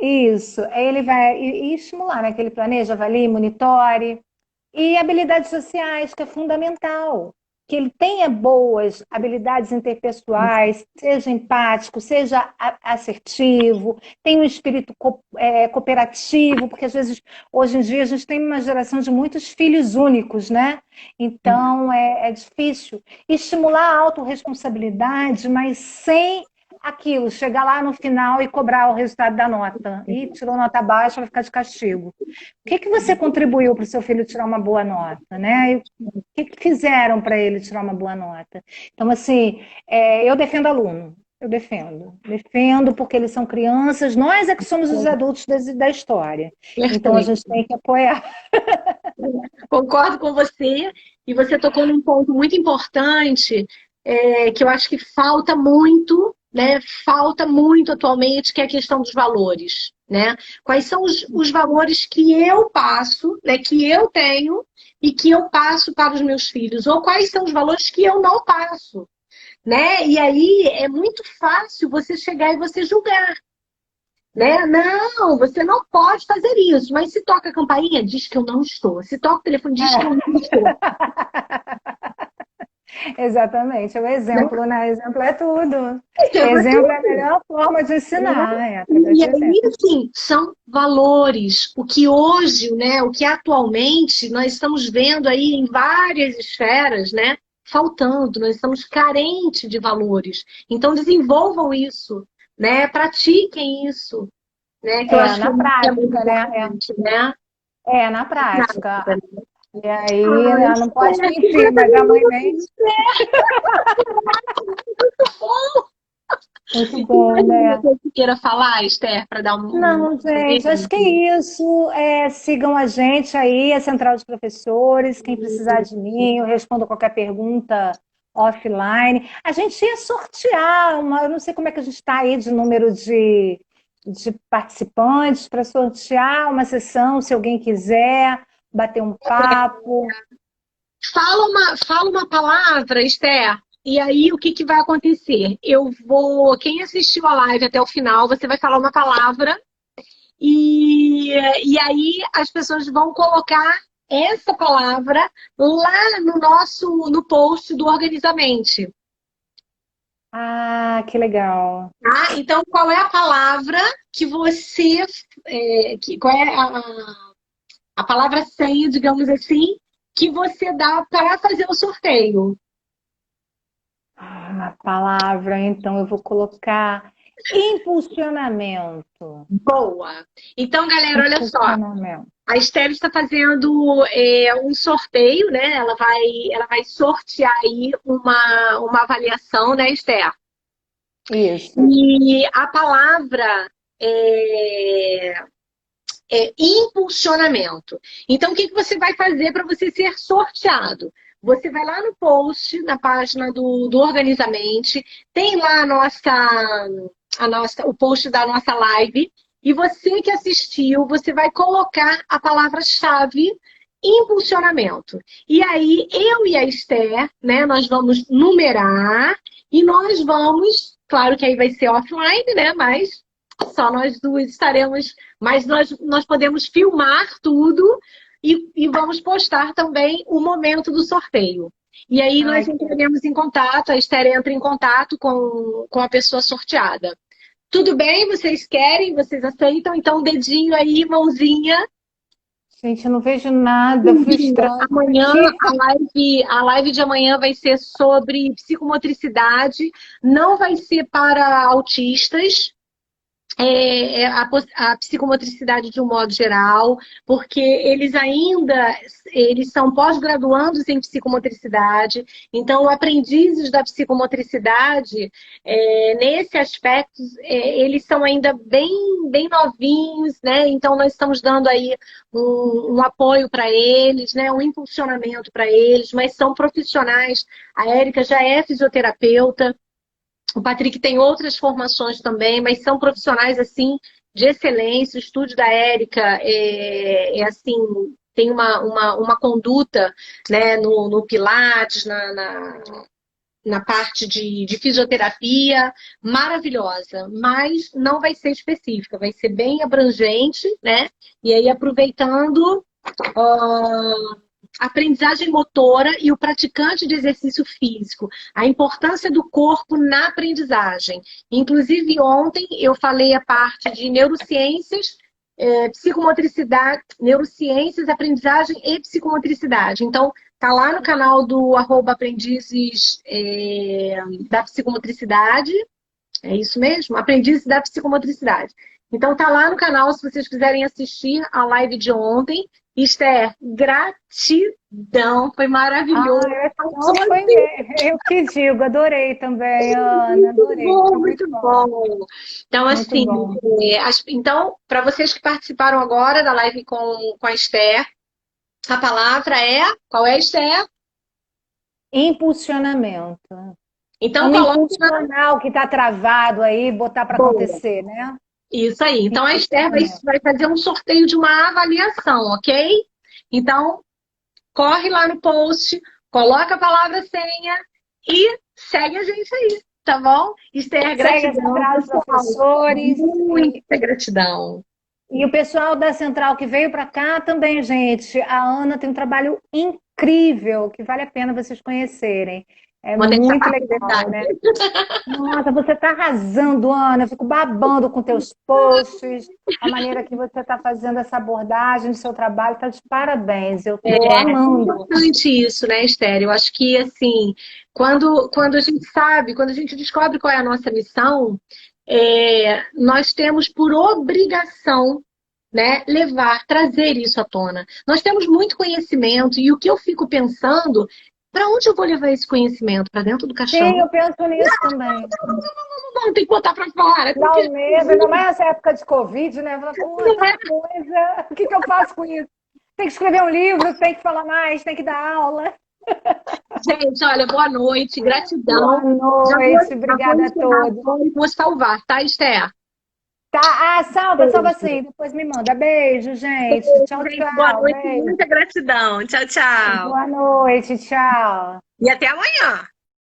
Isso, aí ele vai estimular, né? Que ele planeja, avalie, monitore. E habilidades sociais, que é fundamental. que ele tenha boas habilidades interpessoais, seja empático, seja assertivo, tenha um espírito cooperativo, porque às vezes, hoje em dia, a gente tem uma geração de muitos filhos únicos, né? Então, é difícil. Estimular a autorresponsabilidade, mas sem aquilo, chegar lá no final e cobrar o resultado da nota. E tirou nota baixa, vai ficar de castigo. O que você contribuiu para o seu filho tirar uma boa nota, né? E o que fizeram para ele tirar uma boa nota? Então, assim, eu defendo aluno. Eu defendo porque eles são crianças, nós é que somos os adultos da história. Então, a gente tem que apoiar. Concordo com você, e você tocou num ponto muito importante, que eu acho que falta muito, né? Falta muito atualmente, que é a questão dos valores, né? Quais são os valores que eu passo, né? Que eu tenho e que eu passo para os meus filhos, ou quais são os valores que eu não passo, né? E aí é muito fácil você chegar e você julgar. Né? Não, você não pode fazer isso. Mas se toca a campainha, diz que eu não estou. Se toca o telefone, diz que eu não estou. Exatamente, é o exemplo, né? Né? Exemplo é tudo. Exemplo É a melhor forma de ensinar, E aí, assim, são valores. O que hoje, né, o que atualmente nós estamos vendo aí em várias esferas, né, faltando, nós estamos carentes de valores. Então, desenvolvam isso, né, pratiquem isso, né, que eu acho na que é muito prática, né? importante, né? Na prática. E aí, Ai, não pode mentir, mas a mãe mente. Muito bom, né? Você queira falar, Esther, para dar Não, gente, acho que é isso. Sigam a gente aí, a Central de Professores. Quem precisar de mim, eu respondo qualquer pergunta offline. A gente ia sortear eu não sei como é que a gente está aí de número de participantes para sortear uma sessão, se alguém quiser bater um papo. Fala uma palavra, Esther, e aí o que vai acontecer? Quem assistiu a live até o final, você vai falar uma palavra e aí as pessoas vão colocar essa palavra lá no post do Organizamente. Ah, que legal. Tá? Então, qual é a palavra que você. Qual é a palavra senha, digamos assim, que você dá para fazer o sorteio? A palavra, então, eu vou colocar impulsionamento. Boa! Então, galera, olha só. Impulsionamento. A Estelle está fazendo um sorteio, né? Ela vai sortear aí uma avaliação, né, Esther? Isso. E a palavra é impulsionamento. Então, o que você vai fazer para você ser sorteado? Você vai lá no post, na página do Organizamente, tem lá o post da nossa live, e você que assistiu, você vai colocar a palavra-chave impulsionamento. E aí, eu e a Esther, né, nós vamos numerar e nós vamos, claro que aí vai ser offline, né, mas só nós duas estaremos, mas nós podemos filmar tudo e vamos postar também o momento do sorteio. E aí nós entraremos em contato, a Esther entra em contato com a pessoa sorteada. Tudo bem? Vocês querem? Vocês aceitam? Então, dedinho aí, mãozinha. Gente, eu não vejo nada frustrante. Amanhã, a live de amanhã vai ser sobre psicomotricidade. Não vai ser para autistas. A psicomotricidade de um modo geral, porque eles são pós-graduandos em psicomotricidade, então aprendizes da psicomotricidade, nesse aspecto, eles são ainda bem novinhos, né? Então nós estamos dando aí um apoio para eles, né? Um impulsionamento para eles, mas são profissionais. A Érica já é fisioterapeuta, o Patrick tem outras formações também, mas são profissionais assim de excelência. O estúdio da Érica assim, tem uma conduta, né, no Pilates, na parte de fisioterapia maravilhosa, mas não vai ser específica, vai ser bem abrangente, né? E aí aproveitando, aprendizagem motora e o praticante de exercício físico, a importância do corpo na aprendizagem. Inclusive, ontem eu falei a parte de neurociências, psicomotricidade, neurociências, aprendizagem e psicomotricidade. Então, tá lá no canal do @aprendizes da psicomotricidade. É isso mesmo? Aprendizes da psicomotricidade. Então tá lá no canal se vocês quiserem assistir a live de ontem. Esther, gratidão, foi maravilhoso. Eu que digo, adorei também, Ana, adorei. Muito bom. Então, assim, então, para vocês que participaram agora da live com a Esther, a palavra é, qual é, Esther? Impulsionamento. Então, impulsionar o que está travado aí, botar para acontecer, né? Isso aí. Então, a Esther vai fazer um sorteio de uma avaliação, ok? Então, corre lá no post, coloca a palavra senha e segue a gente aí, tá bom? Esther, gratidão. Segue os professores. Muita gratidão. E o pessoal da Central que veio para cá também, gente. A Ana tem um trabalho incrível que vale a pena vocês conhecerem. É muito legal, né? Nossa, você está arrasando, Ana. Eu fico babando com teus posts, a maneira que você está fazendo essa abordagem do seu trabalho. Está de parabéns. Eu estou amando. É importante isso, né, Esther? Eu acho que, assim, quando a gente sabe, quando a gente descobre qual é a nossa missão, nós temos por obrigação, né, trazer isso à tona. Nós temos muito conhecimento e o que eu fico pensando... Para onde eu vou levar esse conhecimento? Para dentro do caixão? Sim, eu penso nisso também. Não, tem que botar para fora. Não mesmo, ainda mais nessa época de Covid, né? O que eu faço com isso? Tem que escrever um livro, tem que falar mais, tem que dar aula. Gente, olha, boa noite, gratidão. Boa noite, obrigada a todos. Vou salvar, tá, Esther? Tá, salva sim, depois me manda. Beijo, gente. Tchau, tchau. Boa noite, muita gratidão. Tchau, tchau. Boa noite, tchau. E até amanhã.